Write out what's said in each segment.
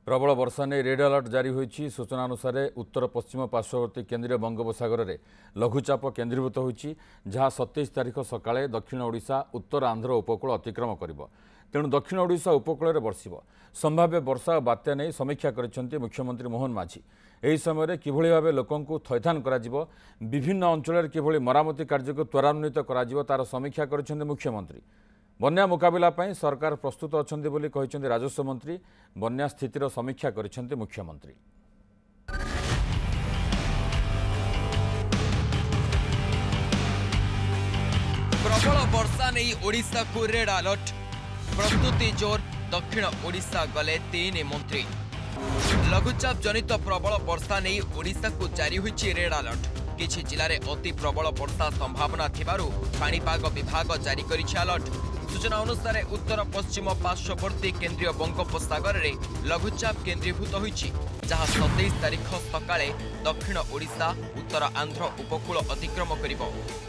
प्रबल वर्षा नहीं red alert जारी होती सूचना अनुसार उत्तर पश्चिम पार्श्ववर्ती केन्द्रीय बंगोपसागर में लघुचाप केन्द्रीभूत होती जहाँ 27 तारिख सकाळे दक्षिण ओडिशा उत्तर आंध्र उपकूल अतिक्रम करिब। तेणु दक्षिण ओडिशा उपकूल बर्षिब। संभाव्य वर्षा और बात्या नहीं समीक्षा करिसेंति मुख्यमंत्री मोहन माझी। एही समय किभଳି भाबे लोकंकु थैथान कराजिबो, विभिन्न अंचल किभଳି मरामती कार्य को त्वरान्वित कराजिबो तार समीक्षा करिसेंति मुख्यमंत्री। बन्या मुकाबला पई सरकार प्रस्तुत अछंती बोली कहिसेंति राजस्व मंत्री। बन्या स्थितिर समीक्षा करिसेंति मुख्यमंत्री। प्रबल वर्षा नहीं ओडिशा को रेड अलर्ट। प्रस्तुति जोर दक्षिण ओडिशा गले 3 मंत्री। लघुचाप जनित प्रबल वर्षा नहीं ओडिशा को जारी होइछि रेड अलर्ट। किछि जिले में अति प्रबल वर्षा संभावना थिबारु पाणीपाग विभाग जारी करिछि अलर्ट। सूचना अनुसार उत्तर पश्चिम पार्श्ववर्ती केन्द्रीय बंगोपसागर में लघुचाप केन्द्रीभूत होइछि जहाँ 27 तारिख सकाळे दक्षिण ओडिशा उत्तर आंध्र उपकूल अतिक्रम करिब।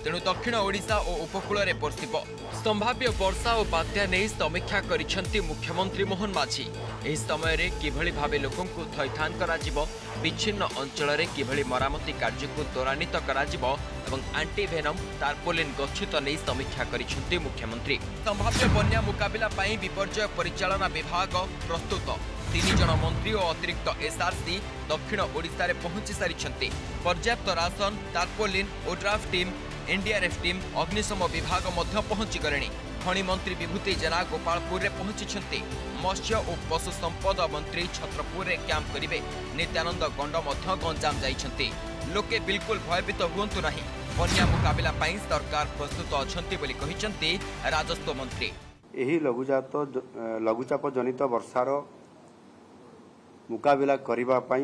तेणु दक्षिण ओडिशा और उपकूल में बर्षिब। संभाव्य वर्षा और बात्या नहीं समीक्षा करिसेंति मुख्यमंत्री मोहन माझी। एही समय रे किभଳି भाबे लोकंकु थैथान कराजिबो, विच्छिन्न अंचल रे किभଳି मरामती कार्य को त्वरान्वित कराजिबो एवं एंटी वेनम टार्पोलिन गच्छित नहीं समीक्षा करिसेंति मुख्यमंत्री। संभाव्य बन्या मुकाबला पई विपर्यय परिचालना विभाग प्रस्तुत। 3 जन मंत्री और अतिरिक्त एसआरसी दक्षिण ओडिशा रे पहुंची सारिछंती। पर्याप्त ration, tarpaulin, ODRAF team, NDRF team, अग्निशम विभाग मध्य पहुंची गलेनी। खनि मंत्री विभूति जेना गोपालपुर रे पहुंची। मत्स्य और पशु संपद मंत्री छत्रपुर रे कैंप करिवे। नित्यानंद गंड मध्य गंजाम जाइछंती। लोके बिल्कुल भयभीत हुअंतु नहीं। बन्या मुकाबला पई सरकार प्रस्तुत अछंती बोली कहिसंती राजस्व मंत्री। एही लघुचाप जनित वर्षार मुकाबला करिबा पई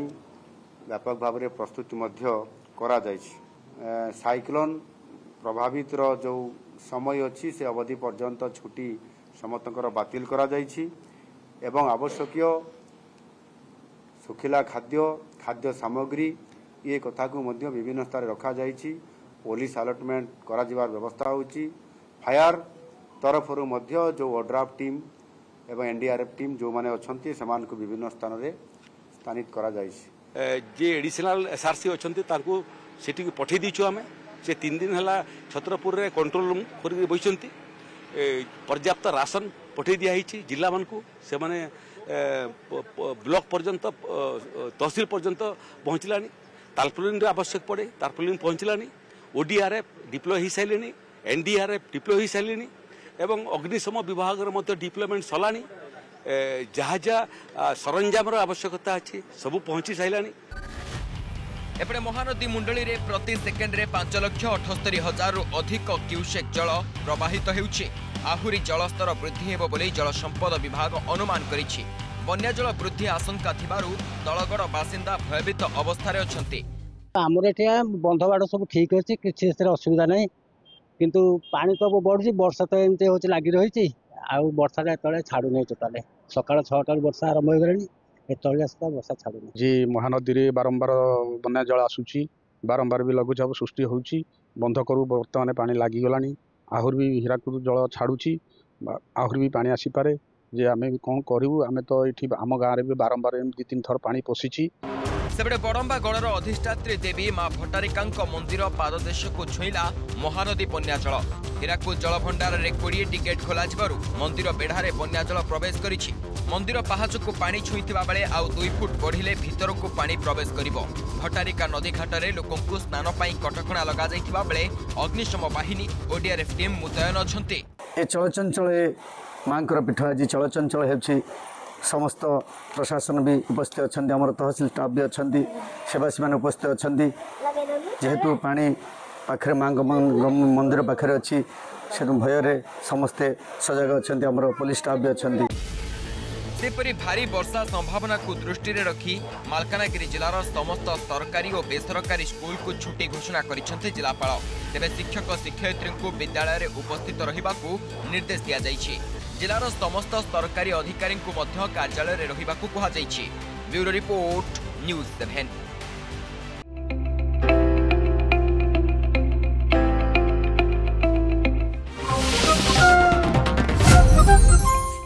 व्यापक भाव में प्रस्तुति मध्य करा जायछि। साइक्लोन प्रभावित जो समय अच्छी से अवधि पर्यंत छुट्टी समस्तंकर बातिल करा जायछि एवं आवश्यक सुखिला खाद्य सामग्री ये कथा को मध्य विभिन्न स्तर रखा जायछि। पुलिस अलर्टमेंट करा जिवार व्यवस्था होछि। फायर तरफ मध्य जो ओड्राफ टीम एवं एनडीआरएफ टीम जो माने अछंती समान को विभिन्न स्थान रे स्थानित करा जायछि। जे एडिशनल एसआरसी अछंती तांको सेठी को पठै दिछु हमें। से 3 दिन हला छत्रपुर रे कंट्रोल रूम कर बइछंती। पर्याप्त राशन पठै दिया हिछि जिला मान को। से माने ब्लॉक पर्यंत तहसील पर्यंत पहुंचलानी। टार्पोलिन आवश्यक पड़े टार्पोलिन पहुंचलानी। ओडीआरएफ डिप्लॉय हो सारे, एनडीआरएफ डिप्लॉय हो सारे एवं अग्निशम विभाग मध्य डिप्लॉयमेंट सलानी। जहाँ जहाँ सरंजाम आवश्यकता अच्छी सबू पहुंची सारानी। एपटे महानदी मुंडली रे प्रति सेकेंड रे 5,78,000 रु अधिक क्यूसेक जल प्रवाहित हेउछि। आहुरी जलस्तर वृद्धि हेबो बोली जल संपद विभाग अनुमान करिछि। बन्या जल वृद्धि आशंका थिबारु तळगड़ बासिंदा भयभीत अवस्था रे अछंती। आमर एठी बंधबाड़ सब ठीक अछि, किछि असुविधा नहीं, किंतु पानी तो बढ़ुछि। वर्षा तो एमते होछि लागि रहिछि। आ वर्षा तले छाड़ू नहीं टोटाले। सकाळ 6टा वर्षा आरंभ हो गलानी। एतले आस्ता वर्षा छाड़ू नहीं। जी महानदी रे बारंबार बन्या जल आसुछि। बारंबार भी लघुचाप सृष्टि होछि। बंध करू वर्तमान पानी लागि गलानी। आहुर भी हीराकुद जल छाड़ुछि। आहुर भी पानी आसी पारे। जे आमे कोन करिवु। आमे तो एठी आम गाँव रे भी बारंबार 2-3 थर पानी पशिछि। सेबडे बड़म्बा गणर अधिष्ठात्री देवी मां भट्टारिकांक मंदिर पाददेश को छुईला महानदी बन्या जल। हीराकुद जलभंडार रे 20टी गेट खोला जिबारु मंदिर बेढ़ारे बन्या जल प्रवेश करिछि। मंदिर पहाच को पानी छुईथिबा बेले आउ 2 फुट बढ़िले भीतर को पानी प्रवेश करिवो। भट्टारिका नदी घाट रे लोकंकु स्नान पई कटकणा लगा जाइथिबा बेले अग्निशम बाहिनी ओडीआरएफ टीम मुतयन अछंती। ए चलचंचल मांकर पीठ आज चलचंचल हेछि। समस्त प्रशासन भी उपस्थित अच्छा। आम तहसिल स्टाफ भी अच्छा, सेवासी मैंने उपस्थित अच्छा। जेहेतु पानी पाखे माँ मंदिर पाखे अच्छी से भय समस्ते सजग अच्छा। आम पुलिस स्टाफ भी अच्छा। सेपरी भारी वर्षा संभावना को दृष्टि रे रखी मालकानगिरी जिलार समस्त सरकारी और बेसरकारी स्कूल को छुट्टी घोषणा करिसेंति जिलापाल। तेबे शिक्षक शिक्षयित्री को विद्यालय रे उपस्थित रहिबाकू निर्देश दिया जाइछि। जिलार समस्त सरकारी अधिकारी को मध्य कार्यालय रे रहिबाकू कहा जाइछि। Bureau report news 7।